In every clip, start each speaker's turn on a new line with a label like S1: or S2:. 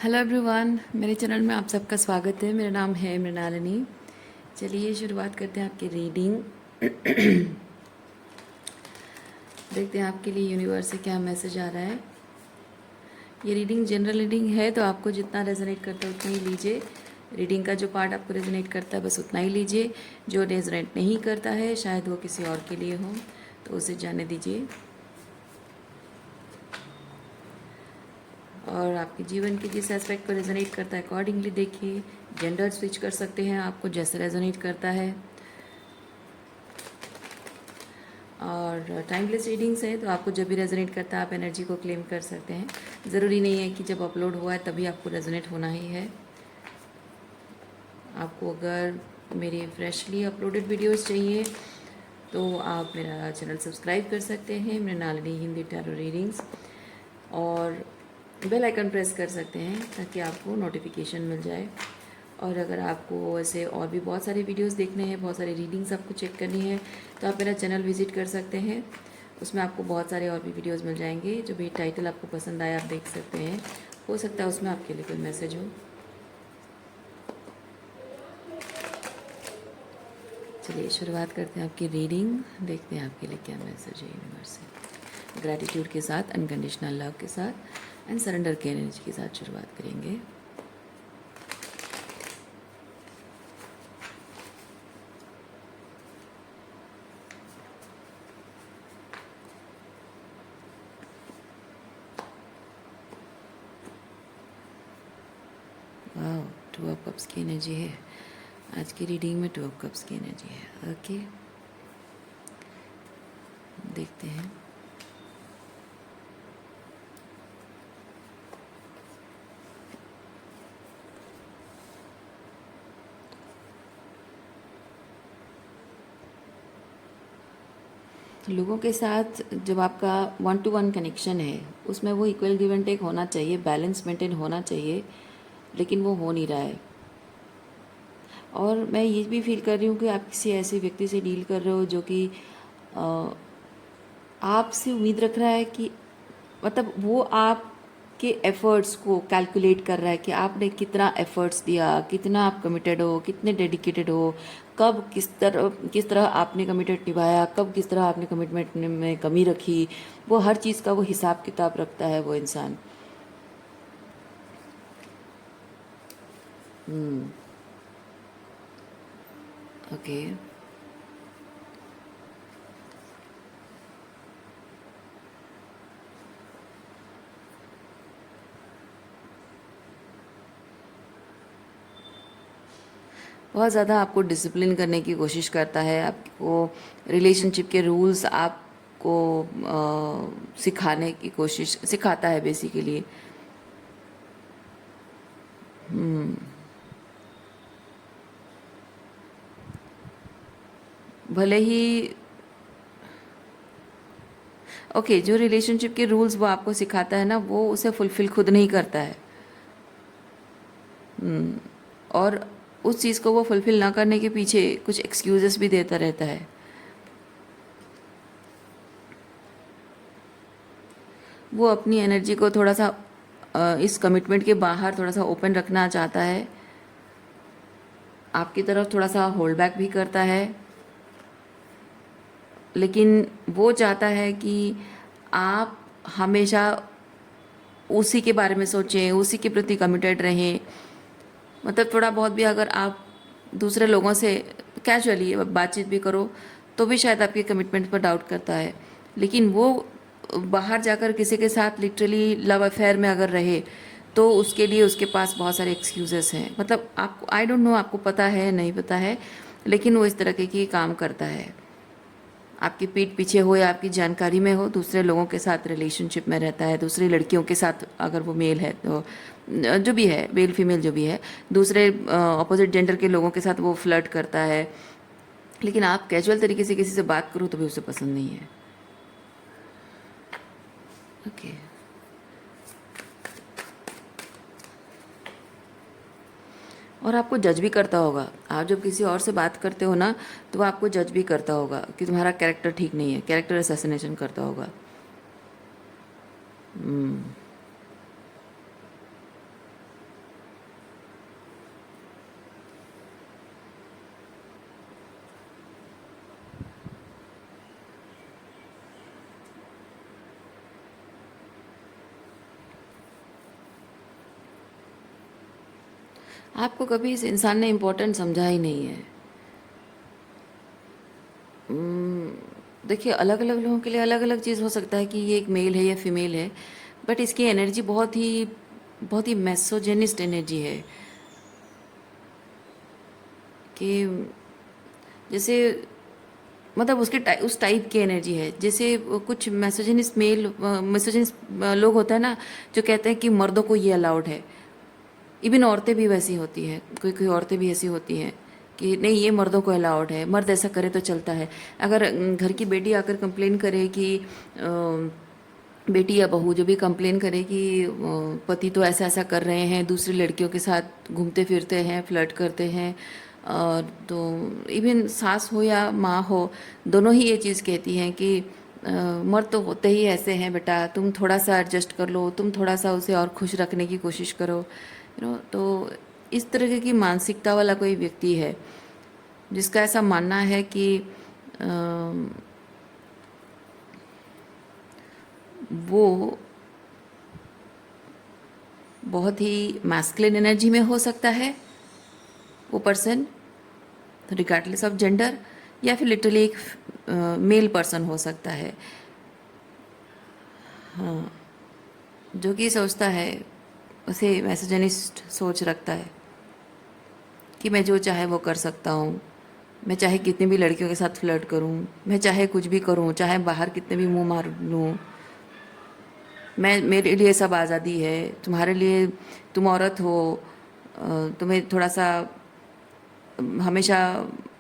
S1: Hello everyone, मेरे channel में आप सबका स्वागत है। मेरा नाम है मृणालिनी। चलिए शुरुआत करते हैं आपकी रीडिंग। देखते हैं आपके लिए यूनिवर्स से क्या मैसेज आ रहा है। ये रीडिंग जनरल रीडिंग है, तो आपको जितना रेजोनेट करता है उतना ही लीजिए। रीडिंग का जो पार्ट आपको रेजोनेट करता है बस उतना ही लीजिए। जो रेजोनेट नहीं करता है शायद वो किसी और के लिए हो, तो उसे जाने दीजिए। और आपके जीवन के जिस एस्पेक्ट पर रेजोनेट करता है अकॉर्डिंगली देखिए। जेंडर स्विच कर सकते हैं आपको जैसे रेजोनेट करता है। और टाइमलेस रीडिंग्स है, तो आपको जब भी रेजोनेट करता है आप एनर्जी को क्लेम कर सकते हैं। ज़रूरी नहीं है कि जब अपलोड हुआ है तभी आपको रेजोनेट होना ही है। आपको अगर मेरे फ्रेशली अपलोडेड वीडियोस चाहिए तो आप मेरा चैनल सब्सक्राइब कर सकते हैं, मृणालिनी हिंदी टैरो रीडिंग्स, और बेल आइकन प्रेस कर सकते हैं ताकि आपको नोटिफिकेशन मिल जाए। और अगर आपको ऐसे और भी बहुत सारे वीडियोस देखने हैं, बहुत सारी रीडिंग्स आपको चेक करनी है, तो आप मेरा चैनल विज़िट कर सकते हैं। उसमें आपको बहुत सारे और भी वीडियोस मिल जाएंगे। जो भी टाइटल आपको पसंद आए आप देख सकते हैं। हो सकता है उसमें आपके लिए कोई मैसेज हो। चलिए शुरुआत करते हैं आपकी रीडिंग। देखते हैं आपके लिए क्या मैसेज है यूनिवर्स से। ग्रैटिट्यूड के साथ, अनकंडीशनल लव के साथ एंड सरेंडर की एनर्जी के साथ शुरुआत करेंगे। वाह, 2 ऑफ कप्स की एनर्जी है आज की रीडिंग में। 2 ऑफ कप्स की एनर्जी है। ओके, देखते हैं। लोगों के साथ जब आपका 1-to-1 कनेक्शन है उसमें वो इक्वल गिव एंड टेक होना चाहिए, बैलेंस मेंटेन होना चाहिए, लेकिन वो हो नहीं रहा है। और मैं ये भी फील कर रही हूँ कि आप किसी ऐसे व्यक्ति से डील कर रहे हो जो कि आपसे उम्मीद रख रहा है कि मतलब वो आपके एफ़र्ट्स को कैलकुलेट कर रहा है कि आपने कितना एफ़र्ट्स दिया, कितना आप कमिटेड हो, कितने डेडिकेटेड हो, कब किस तरह आपने कमिटेड निभाया, कब किस तरह आपने कमिटमेंट में कमी रखी। वो हर चीज़ का वो हिसाब किताब रखता है वो इंसान। ओके, बहुत ज़्यादा आपको डिसिप्लिन करने की कोशिश करता है। आपको रिलेशनशिप के रूल्स आपको सिखाता है बेसिकली। भले ही ओके, जो रिलेशनशिप के रूल्स वो आपको सिखाता है ना, वो उसे फुलफिल खुद नहीं करता है। और उस चीज़ को वो फुलफिल ना करने के पीछे कुछ एक्सक्यूजेस भी देता रहता है। वो अपनी एनर्जी को थोड़ा सा इस कमिटमेंट के बाहर थोड़ा सा ओपन रखना चाहता है, आपकी तरफ थोड़ा सा होल्ड बैक भी करता है, लेकिन वो चाहता है कि आप हमेशा उसी के बारे में सोचें, उसी के प्रति कमिटेड रहें। मतलब थोड़ा बहुत भी अगर आप दूसरे लोगों से कैजुअली बातचीत भी करो तो भी शायद आपके कमिटमेंट पर डाउट करता है। लेकिन वो बाहर जाकर किसी के साथ लिटरली लव अफेयर में अगर रहे तो उसके लिए उसके पास बहुत सारे एक्सक्यूजेस हैं। मतलब आपको आई डोंट नो आपको पता है नहीं पता है, लेकिन वो इस तरह के काम करता है। आपकी पीठ पीछे हो या आपकी जानकारी में हो, दूसरे लोगों के साथ रिलेशनशिप में रहता है, दूसरी लड़कियों के साथ अगर वो मेल है तो जो भी है, मेल फीमेल जो भी है, दूसरे अपोजिट जेंडर के लोगों के साथ वो फ्लर्ट करता है। लेकिन आप कैजुअल तरीके से किसी से बात करो तो भी उसे पसंद नहीं है। ओके, और आपको जज भी करता होगा। आप जब किसी और से बात करते हो ना तो वो आपको जज भी करता होगा कि तुम्हारा कैरेक्टर ठीक नहीं है, कैरेक्टर असैसिनेशन करता होगा। आपको कभी इस इंसान ने इम्पोर्टेंट समझा ही नहीं है। उम्म, देखिए अलग अलग लोगों के लिए अलग अलग चीज़ हो सकता है कि ये एक मेल है या फीमेल है, बट इसकी एनर्जी बहुत ही मैसोजेनिस्ट एनर्जी है कि जैसे मतलब उस टाइप की एनर्जी है। जैसे कुछ मैसोजेनिस्ट लोग होता है ना, जो कहते हैं कि मर्दों को ये अलाउड है। इवन औरतें भी वैसी होती हैं, कोई कोई औरतें भी ऐसी होती हैं कि नहीं ये मर्दों को अलाउड है, मर्द ऐसा करे तो चलता है। अगर घर की बेटी आकर कंप्लेन करे कि बेटी या बहू जो भी कंप्लेन करे कि पति तो ऐसा ऐसा कर रहे हैं, दूसरी लड़कियों के साथ घूमते फिरते हैं, फ्लर्ट करते हैं, तो इवन सास हो या माँ हो, दोनों ही ये चीज़ कहती हैं कि मर्द तो होते ही ऐसे हैं बेटा, तुम थोड़ा सा एडजस्ट कर लो, तुम थोड़ा सा उसे और खुश रखने की कोशिश करो, तो इस तरह की मानसिकता वाला कोई व्यक्ति है जिसका ऐसा मानना है कि वो बहुत ही मैस्कुलिन एनर्जी में हो सकता है, वो पर्सन, रिगार्डलेस ऑफ जेंडर, या फिर लिटरली एक मेल पर्सन हो सकता है। हाँ, जो कि सोचता है, उसे मैसेजनिस्ट सोच रखता है कि मैं जो चाहे वो कर सकता हूँ, मैं चाहे कितनी भी लड़कियों के साथ फ्लर्ट करूँ, मैं चाहे कुछ भी करूँ, चाहे बाहर कितने भी मुंह मार लूँ, मैं मेरे लिए सब आज़ादी है, तुम्हारे लिए, तुम औरत हो, तुम्हें थोड़ा सा हमेशा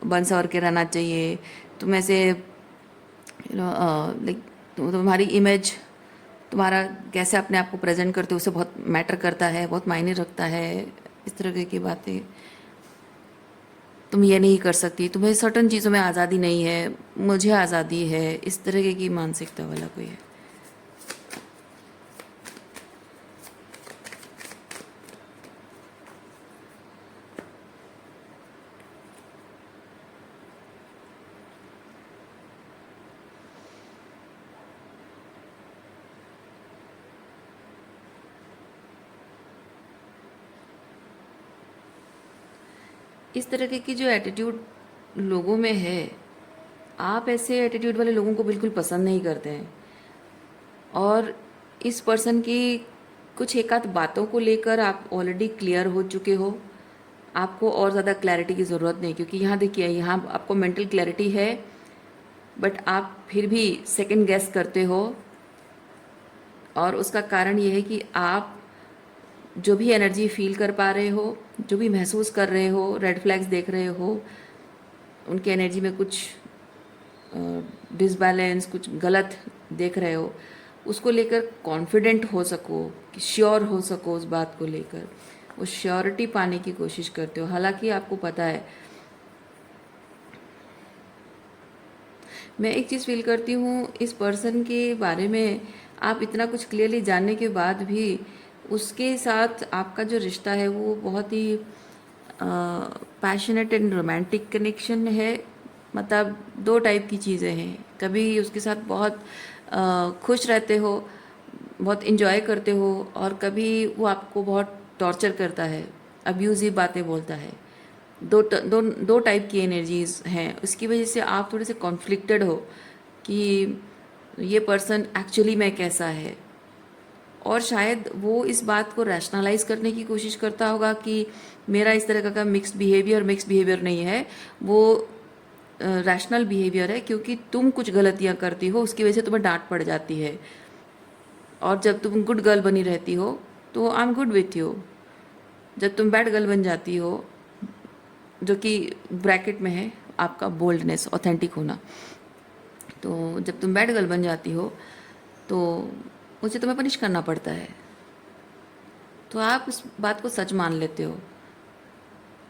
S1: बन सवर के रहना चाहिए, तुम ऐसे लाइक तुम्हारी इमेज, तुम्हारा कैसे अपने आप को प्रेजेंट करते हो उसे बहुत मैटर करता है, बहुत मायने रखता है, इस तरह की बातें। तुम ये नहीं कर सकती, तुम्हें सर्टन चीज़ों में आज़ादी नहीं है, मुझे आज़ादी है, इस तरह की मानसिकता वाला कोई है। इस तरह की जो एटीट्यूड लोगों में है, आप ऐसे एटीट्यूड वाले लोगों को बिल्कुल पसंद नहीं करते हैं। और इस पर्सन की कुछ एक आध बातों को लेकर आप ऑलरेडी क्लियर हो चुके हो, आपको और ज़्यादा क्लैरिटी की ज़रूरत नहीं, क्योंकि यहाँ देखिए, यहाँ आपको मेंटल क्लैरिटी है, बट आप फिर भी सेकंड गेस करते हो। और उसका कारण ये है कि आप जो भी एनर्जी फील कर पा रहे हो, जो भी महसूस कर रहे हो, रेड फ्लैग्स देख रहे हो, उनके एनर्जी में कुछ डिसबैलेंस, कुछ गलत देख रहे हो, उसको लेकर कॉन्फिडेंट हो सको, कि श्योर हो सको उस बात को लेकर, वो श्योरिटी पाने की कोशिश करते हो। हालांकि आपको पता है, मैं एक चीज़ फील करती हूँ इस पर्सन के बारे में, आप इतना कुछ क्लियरली जानने के बाद भी उसके साथ आपका जो रिश्ता है वो बहुत ही पैशनेट एंड रोमांटिक कनेक्शन है। मतलब दो टाइप की चीज़ें हैं, कभी उसके साथ बहुत खुश रहते हो, बहुत इन्जॉय करते हो, और कभी वो आपको बहुत टॉर्चर करता है, अब्यूज़िव बातें बोलता है। दो टाइप की एनर्जीज हैं, उसकी वजह से आप थोड़े से कॉन्फ्लिक्टेड हो कि ये पर्सन एक्चुअली में कैसा है। और शायद वो इस बात को रैशनलाइज करने की कोशिश करता होगा कि मेरा इस तरह का मिक्स बिहेवियर नहीं है, वो रैशनल बिहेवियर है, क्योंकि तुम कुछ गलतियां करती हो उसकी वजह से तुम्हें डांट पड़ जाती है, और जब तुम गुड गर्ल बनी रहती हो तो I am good with you, जब तुम बैड गर्ल बन जाती हो, जो कि ब्रैकेट में है आपका बोल्डनेस, ऑथेंटिक होना, तो जब तुम बैड गर्ल बन जाती हो तो उसे तुम्हें पनिश करना पड़ता है, तो आप उस बात को सच मान लेते हो,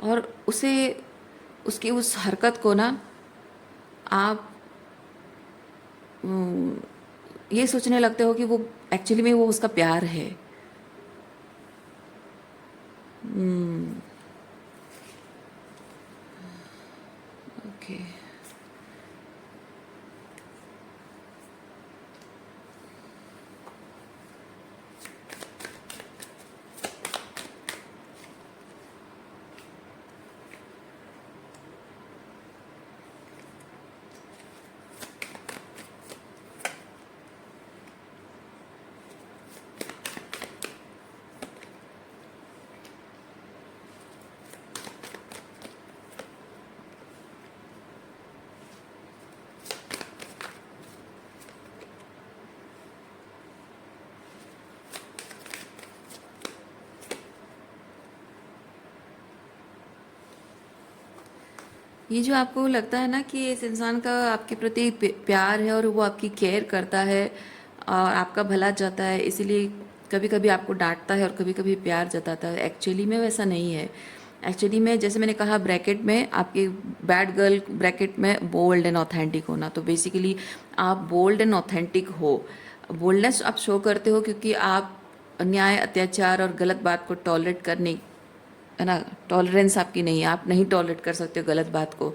S1: और उसे, उसकी उस हरकत को ना, आप ये सोचने लगते हो कि वो एक्चुअली में वो उसका प्यार है। ओके, ये जो आपको लगता है ना कि इस इंसान का आपके प्रति प्यार है और वो आपकी केयर करता है और आपका भला चाहता है, इसीलिए कभी कभी आपको डांटता है और कभी कभी प्यार जताता है, एक्चुअली में वैसा नहीं है। एक्चुअली में जैसे मैंने कहा, ब्रैकेट में आपके बैड गर्ल ब्रैकेट में बोल्ड एंड ऑथेंटिक होना, तो बेसिकली आप बोल्ड एंड ऑथेंटिक हो। बोल्डनेस आप शो करते हो क्योंकि आप अन्याय, अत्याचार और गलत बात को टॉलरेट करने, है ना, टॉलरेंस आपकी नहीं है, आप नहीं टॉलरेट कर सकते हो गलत बात को,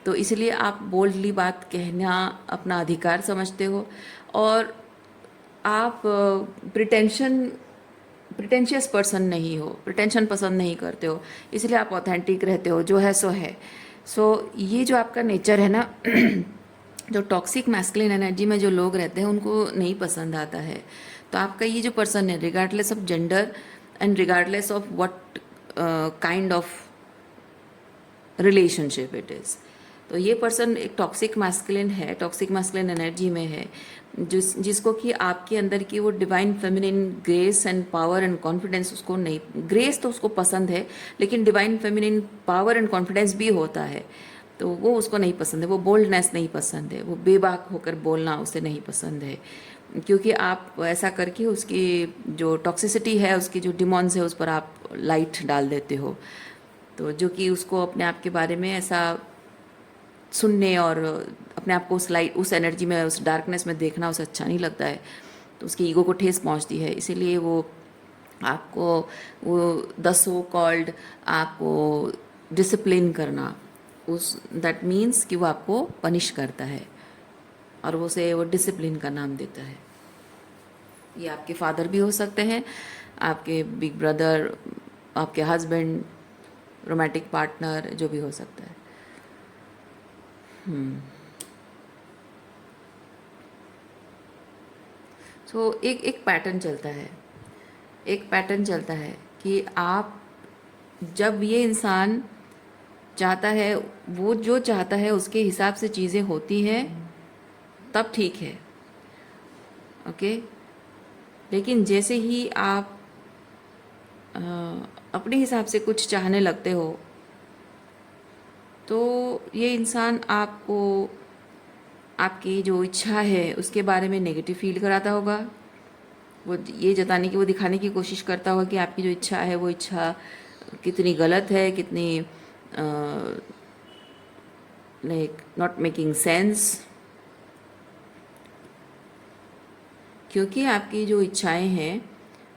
S1: तो इसलिए आप बोल्डली बात कहना अपना अधिकार समझते हो। और आप प्रिटेंशियस पर्सन नहीं हो, प्रिटेंशन पसंद नहीं करते हो, इसलिए आप ऑथेंटिक रहते हो, जो है सो है। सो ये जो आपका नेचर है ना, जो टॉक्सिक मैस्कुलिन एनर्जी में जो लोग रहते हैं उनको नहीं पसंद आता है। तो आपका ये जो पर्सन है, regardless of gender and regardless of what kind of relationship it is, तो ये पर्सन एक टॉक्सिक मैस्कुलिन है, टॉक्सिक मैस्कुलिन एनर्जी में है, जिसको कि आपके अंदर की वो divine feminine grace and power and confidence उसको नहीं, ग्रेस तो उसको पसंद है लेकिन divine feminine power and confidence भी होता है, तो वो उसको नहीं पसंद है। वो बोल्डनेस नहीं पसंद है, वो बेबाक होकर बोलना उसे नहीं पसंद है, क्योंकि आप ऐसा करके उसकी जो टॉक्सिसिटी है, उसकी जो डिमॉन्स है, उस पर आप लाइट डाल देते हो, तो जो कि उसको अपने आप के बारे में ऐसा सुनने और अपने आप को उस लाइट, उस एनर्जी में, उस डार्कनेस में देखना उसे अच्छा नहीं लगता है, तो उसकी ईगो को ठेस पहुंचती है, इसीलिए वो आपको, वो द सो कॉल्ड आपको डिसिप्लिन करना, उस दैट मीन्स कि वो आपको पनिश करता है और वो उसे वो डिसिप्लिन का नाम देता है। ये आपके फादर भी हो सकते हैं, आपके बिग ब्रदर, आपके हस्बैंड, रोमांटिक पार्टनर, जो भी हो सकता है। सो एक एक पैटर्न चलता है, एक पैटर्न चलता है कि आप, जब ये इंसान चाहता है, वो जो चाहता है उसके हिसाब से चीज़ें होती हैं, तब ठीक है, ओके। लेकिन जैसे ही आप अपने हिसाब से कुछ चाहने लगते हो, तो ये इंसान आपको आपकी जो इच्छा है उसके बारे में नेगेटिव फील कराता होगा, वो ये जताने की, वो दिखाने की कोशिश करता होगा कि आपकी जो इच्छा है वो इच्छा कितनी गलत है, कितनी लाइक नॉट मेकिंग सेंस, क्योंकि आपकी जो इच्छाएं हैं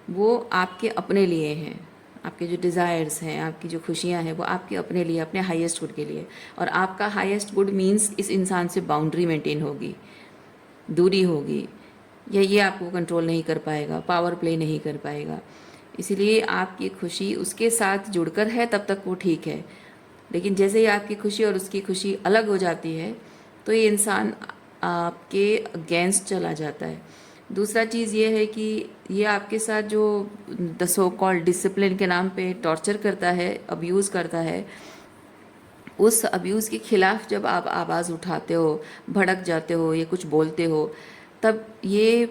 S1: वो आपके अपने लिए हैं, आपके जो डिज़ायर्स हैं, आपकी जो खुशियां हैं, वो आपके अपने लिए, अपने हाईएस्ट गुड के लिए। और आपका हाईएस्ट गुड मीन्स इस इंसान से बाउंड्री मेंटेन होगी, दूरी होगी, या ये आपको कंट्रोल नहीं कर पाएगा, पावर प्ले नहीं कर पाएगा, इसीलिए आपकी खुशी उसके साथ जुड़कर है तब तक वो ठीक है। लेकिन जैसे ही आपकी खुशी और उसकी खुशी अलग हो जाती है, तो ये इंसान आपके अगेंस्ट चला जाता है। दूसरा चीज़ ये है कि ये आपके साथ जो द सो कॉल्ड डिसिप्लिन के नाम पे टॉर्चर करता है, अब्यूज़ करता है, उस अब्यूज़ के खिलाफ जब आप आवाज़ उठाते हो, भड़क जाते हो, ये कुछ बोलते हो, तब ये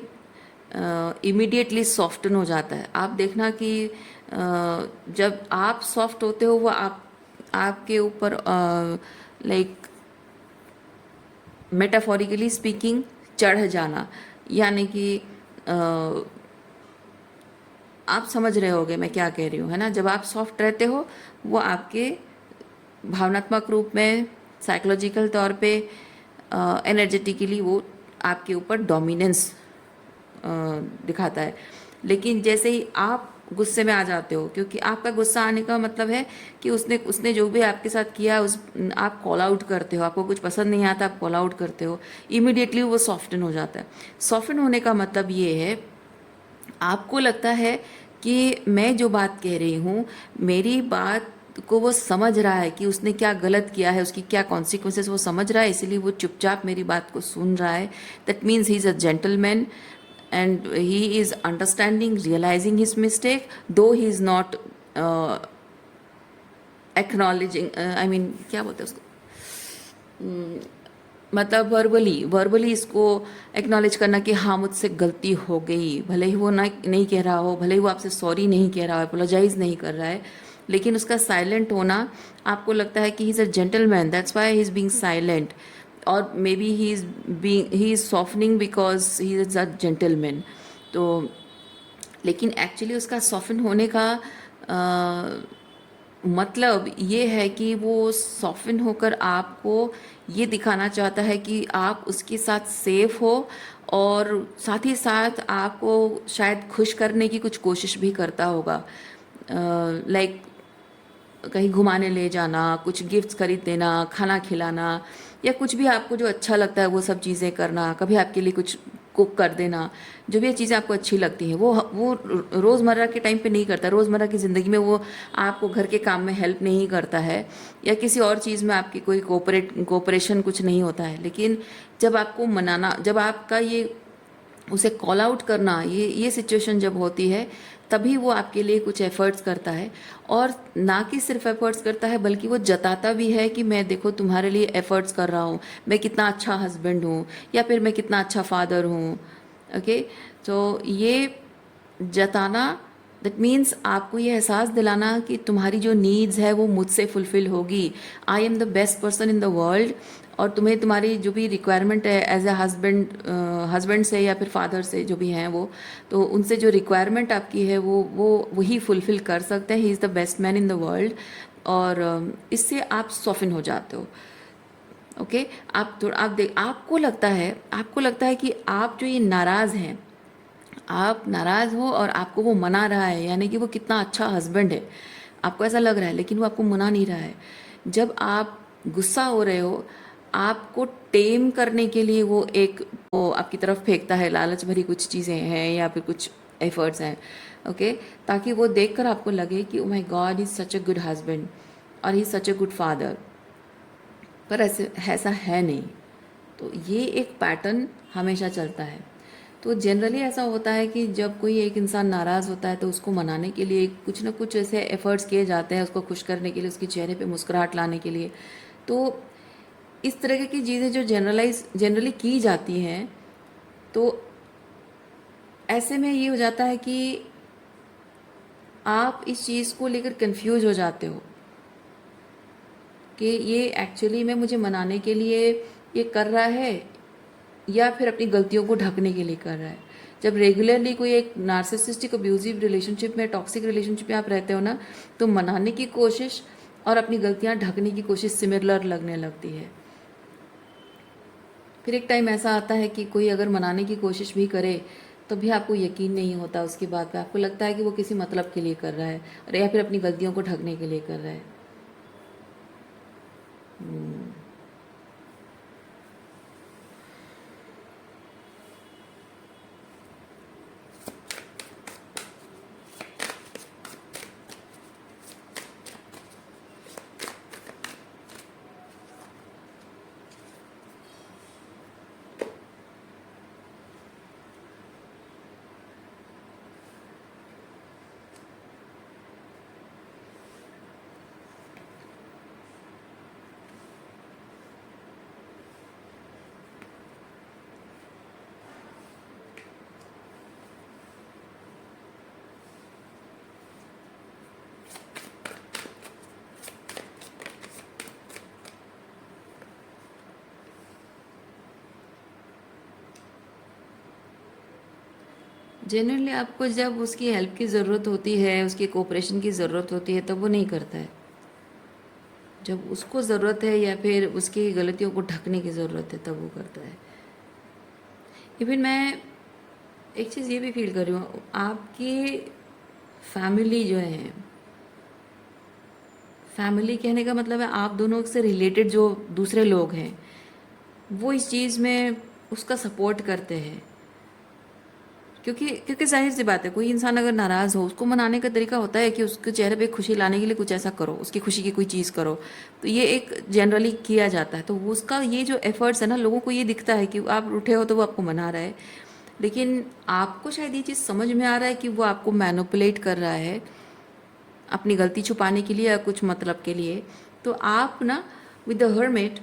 S1: इमीडिएटली सॉफ्टन हो जाता है। आप देखना कि जब आप सॉफ्ट होते हो, वो आपके ऊपर लाइक मेटाफोरिकली स्पीकिंग चढ़ जाना, यानी कि आप समझ रहे होगे मैं क्या कह रही हूँ, है ना। जब आप सॉफ्ट रहते हो, वो आपके भावनात्मक रूप में, साइकोलॉजिकल तौर पे, एनर्जेटिकली वो आपके ऊपर डोमिनेंस दिखाता है। लेकिन जैसे ही आप गुस्से में आ जाते हो, क्योंकि आपका गुस्सा आने का मतलब है कि उसने जो भी आपके साथ किया, आप कॉल आउट करते हो, आपको कुछ पसंद नहीं आता, आप कॉल आउट करते हो, इमीडिएटली वो सॉफ्टन हो जाता है। सॉफ्टन होने का मतलब ये है, आपको लगता है कि मैं जो बात कह रही हूँ, मेरी बात को वो समझ रहा है कि उसने क्या गलत किया है, उसकी क्या कॉन्सिक्वेंसेस वो समझ रहा है, इसीलिए वो चुपचाप मेरी बात को सुन रहा है। That means he is a gentleman and he is understanding, realizing his mistake, though he is not acknowledging, I mean क्या बोलते हैं उसको, मतलब वर्बली इसको एक्नॉलेज करना कि हाँ मुझसे गलती हो गई, भले ही वो ना नहीं कह रहा हो, भले ही वो आपसे सॉरी नहीं कह रहा हो, अपोलोजाइज नहीं कर रहा है, लेकिन उसका साइलेंट होना, आपको लगता है कि he is a gentleman, that's why he is being silent, और maybe he is softening because he is a gentleman. तो लेकिन एक्चुअली उसका सॉफ्टन होने का मतलब ये है कि वो सॉफ्टन होकर आपको ये दिखाना चाहता है कि आप उसके साथ सेफ हो, और साथ ही साथ आपको शायद खुश करने की कुछ कोशिश भी करता होगा। लाइक कहीं घुमाने ले जाना, कुछ गिफ्ट्स खरीद देना, खाना खिलाना, या कुछ भी आपको जो अच्छा लगता है वो सब चीज़ें करना, कभी आपके लिए कुछ कुक कर देना, जो भी चीज़ें आपको अच्छी लगती हैं वो रोज़मर्रा के टाइम पे नहीं करता, रोज़मर्रा की ज़िंदगी में वो आपको घर के काम में हेल्प नहीं करता है, या किसी और चीज़ में आपकी कोई कोऑपरेशन कुछ नहीं होता है। लेकिन जब आपको मनाना, जब आपका ये उसे कॉल आउट करना, ये सिचुएशन जब होती है, तभी वो आपके लिए कुछ एफर्ट्स करता है। और ना कि सिर्फ एफर्ट्स करता है, बल्कि वो जताता भी है कि मैं देखो तुम्हारे लिए एफर्ट्स कर रहा हूँ, मैं कितना अच्छा हस्बैंड हूँ, या फिर मैं कितना अच्छा फादर हूँ। ओके, तो ये जताना, दैट मीन्स आपको ये एहसास दिलाना कि तुम्हारी जो नीड्स है वो मुझसे फुलफिल होगी, I am the best person in the world, और तुम्हें तुम्हारी जो भी रिक्वायरमेंट है एज ए हस्बैंड से या फिर फादर से जो भी हैं वो, तो उनसे जो रिक्वायरमेंट आपकी है वो वही फुलफिल कर सकते हैं। He is the best man in the world, और इससे आप सॉफिन हो जाते हो। ओके, आप थोड़ा आप देख, आपको लगता है कि आप जो ये नाराज़ हैं, आप नाराज़ हो और आपको वो मना रहा है, यानी कि वो कितना अच्छा हस्बैंड है, आपको ऐसा लग रहा है, लेकिन वो आपको मना नहीं रहा है। जब आप गुस्सा हो रहे हो, आपको टेम करने के लिए वो आपकी तरफ फेंकता है, लालच भरी कुछ चीज़ें हैं या फिर कुछ एफर्ट्स हैं। ओके, ताकि वो देखकर आपको लगे कि oh my God, is such a good husband और he is such a good father. पर ऐसा है नहीं। तो ये एक पैटर्न हमेशा चलता है। तो जनरली ऐसा होता है कि जब कोई एक इंसान नाराज़ होता है तो उसको मनाने के लिए कुछ ना कुछ ऐसे एफ़र्ट्स किए जाते हैं, उसको खुश करने के लिए, उसके चेहरे पे मुस्कुराहट लाने के लिए। तो इस तरह की चीज़ें जो जनरली की जाती हैं, तो ऐसे में ये हो जाता है कि आप इस चीज़ को लेकर कंफ्यूज हो जाते हो कि ये एक्चुअली में मुझे मनाने के लिए ये कर रहा है, या फिर अपनी गलतियों को ढकने के लिए कर रहा है। जब रेगुलरली कोई एक नार्सिसिस्टिक अब्यूजिव रिलेशनशिप में, टॉक्सिक रिलेशनशिप में आप रहते हो ना, तो मनाने की कोशिश और अपनी गलतियां ढकने की कोशिश सिमिलर लगने लगती है। फिर एक टाइम ऐसा आता है कि कोई अगर मनाने की कोशिश भी करे तो भी आपको यकीन नहीं होता उसकी बात पे, आपको लगता है कि वो किसी मतलब के लिए कर रहा है, और या फिर अपनी गलतियों को ढकने के लिए कर रहा है। जनरली आपको जब उसकी हेल्प की ज़रूरत होती है, उसकी कोऑपरेशन की ज़रूरत होती है, तब वो नहीं करता है। जब उसको ज़रूरत है या फिर उसकी गलतियों को ढकने की ज़रूरत है, तब वो करता है। इवन मैं एक चीज़ ये भी फील कर रही हूँ, आपकी फैमिली जो है, फैमिली कहने का मतलब है आप दोनों से रिलेटेड जो दूसरे लोग हैं, वो इस चीज़ में उसका सपोर्ट करते हैं। क्योंकि जाहिर सी बात है, कोई इंसान अगर नाराज़ हो, उसको मनाने का तरीका होता है कि उसके चेहरे पे खुशी लाने के लिए कुछ ऐसा करो, उसकी खुशी की कोई चीज़ करो। तो ये एक जनरली किया जाता है। तो वो उसका ये जो एफर्ट्स है ना, लोगों को ये दिखता है कि आप उठे हो तो वो आपको मना रहा है, लेकिन आपको शायद ये चीज़ समझ में आ रहा है कि वो आपको मैनिपुलेट कर रहा है अपनी गलती छुपाने के लिए या कुछ मतलब के लिए। तो आप ना, विद द हर्मिट,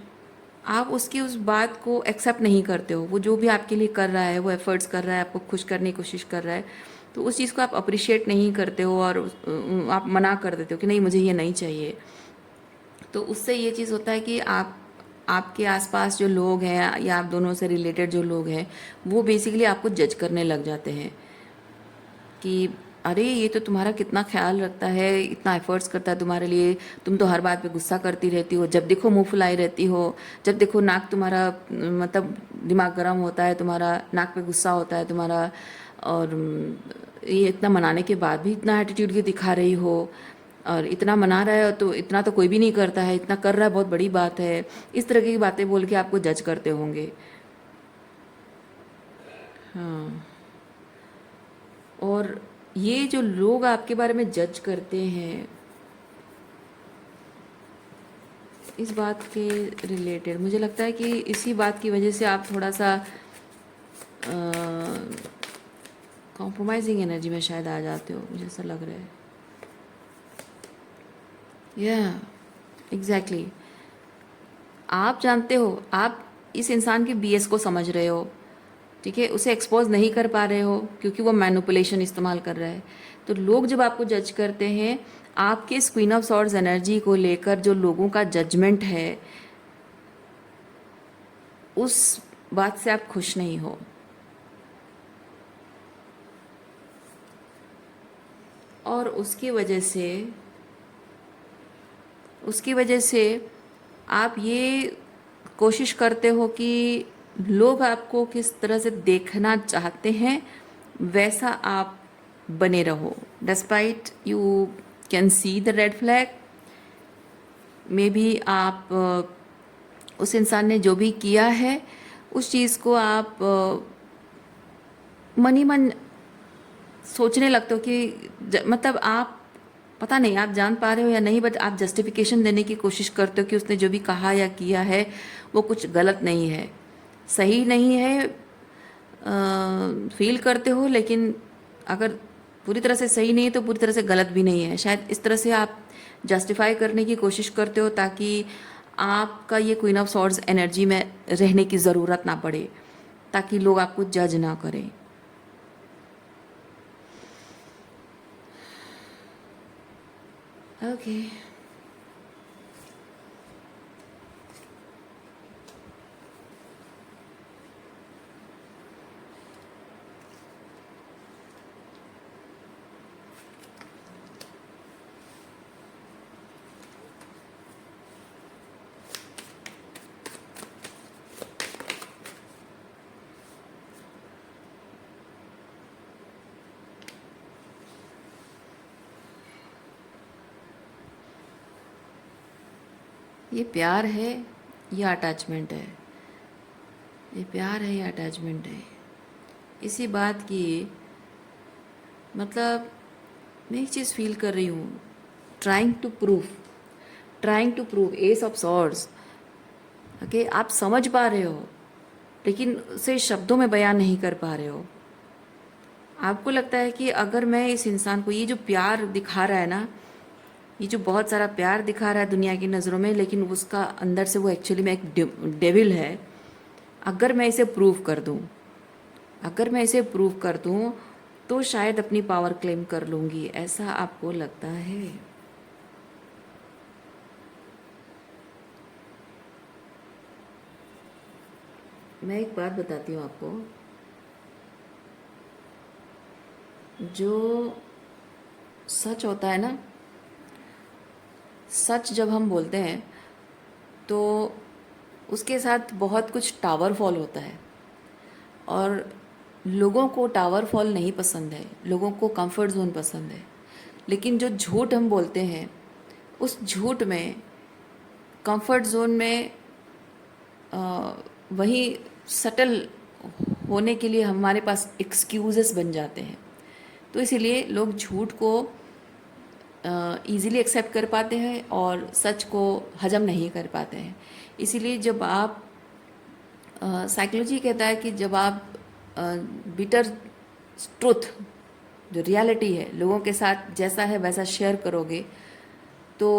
S1: आप उसकी उस बात को एक्सेप्ट नहीं करते हो। वो जो भी आपके लिए कर रहा है, वो एफर्ट्स कर रहा है, आपको खुश करने की कोशिश कर रहा है, तो उस चीज़ को आप अप्रिशिएट नहीं करते हो और आप मना कर देते हो कि नहीं मुझे ये नहीं चाहिए। तो उससे ये चीज़ होता है कि आपके आसपास जो लोग हैं या आप दोनों से रिलेटेड जो लोग हैं वो बेसिकली आपको जज करने लग जाते हैं कि अरे ये तो तुम्हारा कितना ख्याल रखता है, इतना एफर्ट्स करता है तुम्हारे लिए, तुम तो हर बात पे गुस्सा करती रहती हो, जब देखो मुंह फुलाई रहती हो, जब देखो नाक तुम्हारा मतलब दिमाग गर्म होता है तुम्हारा, नाक पे गुस्सा होता है तुम्हारा, और ये इतना मनाने के बाद भी इतना एटीट्यूड की दिखा रही हो, और इतना मना रहा है तो इतना तो कोई भी नहीं करता है, इतना कर रहा है बहुत बड़ी बात है। इस तरह की बातें बोल के आपको जज करते होंगे। हाँ, और ये जो लोग आपके बारे में जज करते हैं, इस बात के रिलेटेड मुझे लगता है कि इसी बात की वजह से आप थोड़ा सा कॉम्प्रोमाइजिंग एनर्जी में शायद आ जाते हो, मुझे ऐसा लग रहा है। या एग्जैक्टली, आप जानते हो आप इस इंसान के बीएस को समझ रहे हो, ठीक है, उसे एक्सपोज नहीं कर पा रहे हो क्योंकि वो मैनिपुलेशन इस्तेमाल कर रहा है। तो लोग जब आपको जज करते हैं, आपके इस क्वीन ऑफ सॉर्ड्स एनर्जी को लेकर जो लोगों का जजमेंट है, उस बात से आप खुश नहीं हो। और उसकी वजह से आप ये कोशिश करते हो कि लोग आपको किस तरह से देखना चाहते हैं वैसा आप बने रहो, despite you can see the red flag. May be आप उस इंसान ने जो भी किया है उस चीज़ को आप मन ही मन सोचने लगते हो कि मतलब आप पता नहीं आप जान पा रहे हो या नहीं, बट आप जस्टिफिकेशन देने की कोशिश करते हो कि उसने जो भी कहा या किया है वो कुछ गलत नहीं है, सही नहीं है, फील करते हो, लेकिन अगर पूरी तरह से सही नहीं है तो पूरी तरह से गलत भी नहीं है, शायद इस तरह से आप जस्टिफाई करने की कोशिश करते हो ताकि आपका ये क्वीन ऑफ सॉर्ड्स एनर्जी में रहने की ज़रूरत ना पड़े, ताकि लोग आपको जज ना करें। ओके, ये प्यार है या अटैचमेंट है? ये प्यार है या अटैचमेंट है? इसी बात की मतलब मैं एक चीज़ फील कर रही हूँ, trying to prove ace of swords. Okay, आप समझ पा रहे हो लेकिन उसे शब्दों में बयान नहीं कर पा रहे हो। आपको लगता है कि अगर मैं इस इंसान को, ये जो प्यार दिखा रहा है ना, ये जो बहुत सारा प्यार दिखा रहा है दुनिया की नज़रों में, लेकिन उसका अंदर से वो एक्चुअली में एक डेविल है। अगर मैं इसे प्रूव कर दूं, अगर मैं इसे प्रूव कर दूं तो शायद अपनी पावर क्लेम कर लूँगी, ऐसा आपको लगता है? मैं एक बात बताती हूँ आपको, जो सच होता है ना, सच जब हम बोलते हैं तो उसके साथ बहुत कुछ टावर फॉल होता है, और लोगों को टावर फॉल नहीं पसंद है, लोगों को कंफर्ट जोन पसंद है। लेकिन जो झूठ हम बोलते हैं, उस झूठ में, कंफर्ट जोन में, वही सटल होने के लिए हमारे पास एक्सक्यूजेस बन जाते हैं। तो इसीलिए लोग झूठ को ईज़िली एक्सेप्ट कर पाते हैं और सच को हजम नहीं कर पाते हैं। इसीलिए जब आप, साइकोलॉजी कहता है कि जब आप बिटर ट्रुथ, जो रियलिटी है, लोगों के साथ जैसा है वैसा शेयर करोगे तो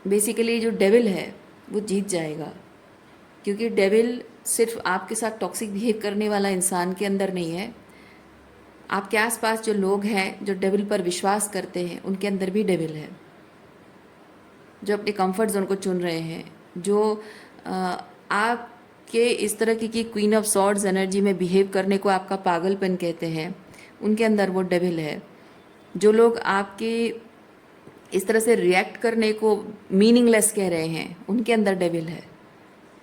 S1: बेसिकली जो डेविल है वो जीत जाएगा, क्योंकि डेविल सिर्फ आपके साथ टॉक्सिक बिहेव करने वाला इंसान के अंदर नहीं है, आपके आसपास जो लोग हैं जो डेविल पर विश्वास करते हैं उनके अंदर भी डेविल है, जो अपने कंफर्ट जोन को चुन रहे हैं, जो आपके इस तरह की क्वीन ऑफ सॉर्ड्स एनर्जी में बिहेव करने को आपका पागलपन कहते हैं, उनके अंदर वो डेविल है। जो लोग आपके इस तरह से रिएक्ट करने को मीनिंगलेस कह रहे हैं, उनके अंदर डेविल है,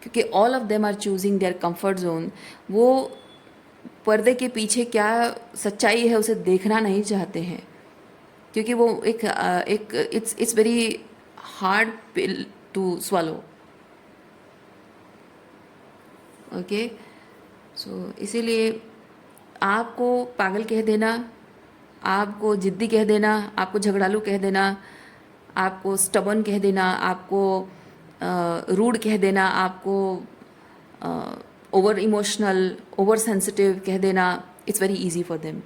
S1: क्योंकि all of them are choosing their comfort zone. वो पर्दे के पीछे क्या सच्चाई है उसे देखना नहीं चाहते हैं, क्योंकि वो एक it's very hard pill to swallow. Okay, so इसीलिए आपको पागल कह देना, आपको जिद्दी कह देना, आपको झगड़ालू कह देना, आपको स्टबन कह देना, आपको रूड कह देना, आपको ओवर इमोशनल, ओवर सेंसिटिव कह देना, it's very easy for them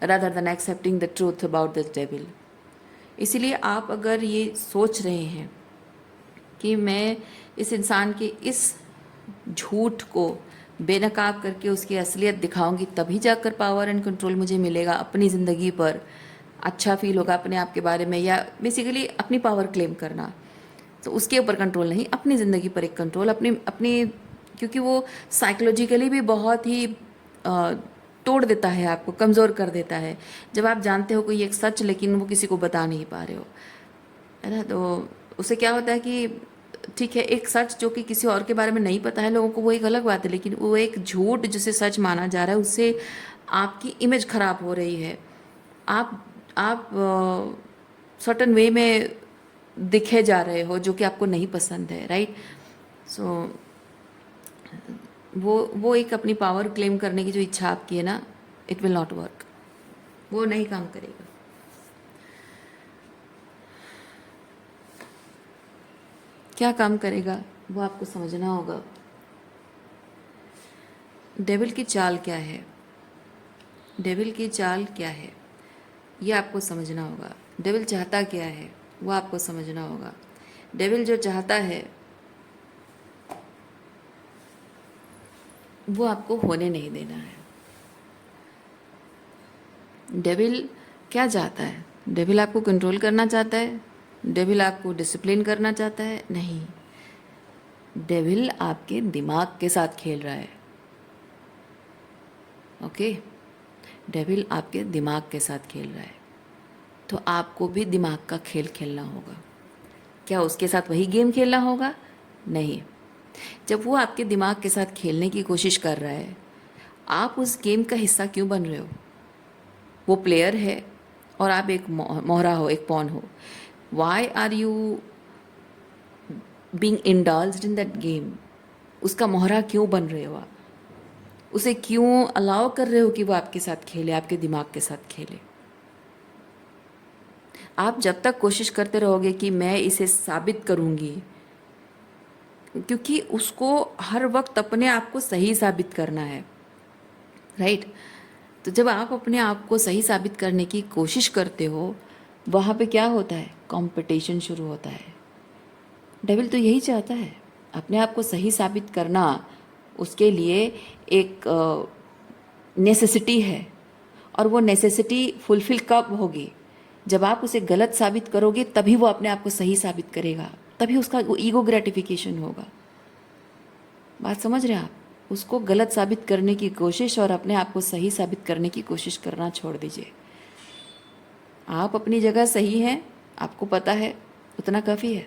S1: rather than accepting the truth about this devil. इसीलिए आप अगर ये सोच रहे हैं कि मैं इस इंसान के इस झूठ को बेनकाब करके उसकी असलियत दिखाऊंगी, तभी जाकर पावर एंड कंट्रोल मुझे मिलेगा अपनी ज़िंदगी पर, अच्छा फील होगा अपने आप के बारे में, या बेसिकली अपनी पावर क्लेम करना, तो उसके ऊपर कंट्रोल नहीं, अपनी ज़िंदगी पर एक कंट्रोल, अपनी क्योंकि वो साइकोलॉजिकली भी बहुत ही तोड़ देता है, आपको कमज़ोर कर देता है। जब आप जानते हो कोई एक सच लेकिन वो किसी को बता नहीं पा रहे हो, है ना, तो उससे क्या होता है कि ठीक है, एक सच जो कि किसी और के बारे में नहीं पता है लोगों को, वो एक अलग बात है, लेकिन वो एक झूठ जिसे सच माना जा रहा है, उससे आपकी इमेज खराब हो रही है। आप सर्टन वे में दिखे जा रहे हो जो कि आपको नहीं पसंद है, राइट। सो वो एक अपनी पावर क्लेम करने की जो इच्छा आपकी है ना, इट विल नॉट वर्क, वो नहीं काम करेगा। क्या काम करेगा वो आपको समझना होगा। डेविल की चाल क्या है, डेविल की चाल क्या है ये आपको समझना होगा। डेविल चाहता क्या है वो आपको समझना होगा। डेविल जो चाहता है वो आपको होने नहीं देना है। डेविल क्या चाहता है? डेविल आपको कंट्रोल करना चाहता है? डेविल आपको डिसिप्लिन करना चाहता है? नहीं, डेविल आपके दिमाग के साथ खेल रहा है। ओके, डेविल आपके दिमाग के साथ खेल रहा है, तो आपको भी दिमाग का खेल खेलना होगा। क्या उसके साथ वही गेम खेलना होगा? नहीं। जब वो आपके दिमाग के साथ खेलने की कोशिश कर रहा है, आप उस गेम का हिस्सा क्यों बन रहे हो? वो प्लेयर है और आप एक मोहरा हो, एक पॉन हो। Why are you being indulged in that game? उसका मोहरा क्यों बन रहे हो आप? उसे क्यों अलाउ कर रहे हो कि वो आपके साथ खेले, आपके दिमाग के साथ खेले? आप जब तक कोशिश करते रहोगे कि मैं इसे साबित करूंगी, क्योंकि उसको हर वक्त अपने आप को सही साबित करना है, राइट। तो जब आप अपने आप को सही साबित करने की कोशिश करते हो, वहाँ पे क्या होता है? कंपटीशन शुरू होता है। डेविल तो यही चाहता है, अपने आप को सही साबित करना उसके लिए एक नेसेसिटी है, और वो नेसेसिटी फुलफिल कब होगी? जब आप उसे गलत साबित करोगे तभी वो अपने आप को सही साबित करेगा, तभी उसका वो ईगो ग्रेटिफिकेशन होगा। बात समझ रहे हैं आप? उसको गलत साबित करने की कोशिश और अपने आप को सही साबित करने की कोशिश करना छोड़ दीजिए। आप अपनी जगह सही हैं, आपको पता है, उतना काफ़ी है,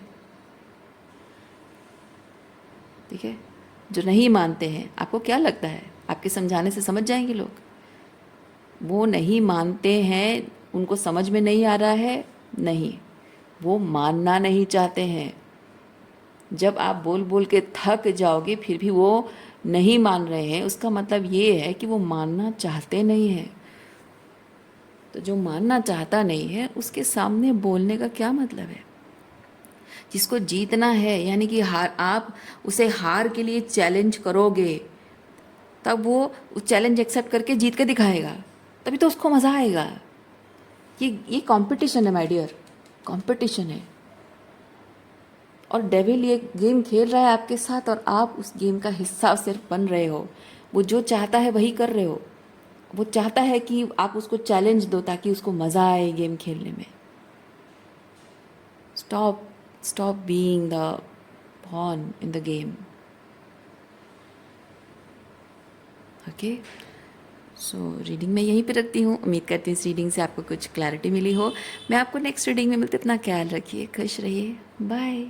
S1: ठीक है। जो नहीं मानते हैं, आपको क्या लगता है आपके समझाने से समझ जाएंगे लोग? वो नहीं मानते हैं, उनको समझ में नहीं आ रहा है, नहीं, वो मानना नहीं चाहते हैं। जब आप बोल बोल के थक जाओगे फिर भी वो नहीं मान रहे हैं, उसका मतलब ये है कि वो मानना चाहते नहीं हैं। तो जो मानना चाहता नहीं है उसके सामने बोलने का क्या मतलब है? जिसको जीतना है, यानी कि आप उसे हार के लिए चैलेंज करोगे, तब वो उस चैलेंज एक्सेप्ट करके जीत के दिखाएगा, तभी तो उसको मज़ा आएगा। ये कंपटीशन है माय डियर, कंपटीशन है। और डेविल ये गेम खेल रहा है आपके साथ और आप उस गेम का हिस्सा सिर्फ बन रहे हो। वो जो चाहता है वही कर रहे हो। वो चाहता है कि आप उसको चैलेंज दो ताकि उसको मज़ा आए गेम खेलने में। Stop being the pawn in the game. Okay, so reading मैं यहीं पे रखती हूँ। उम्मीद करती हूँ इस रीडिंग से आपको कुछ क्लैरिटी मिली हो। मैं आपको नेक्स्ट रीडिंग में मिलती, अपना ख्याल रखिए, खुश रहिए, बाय।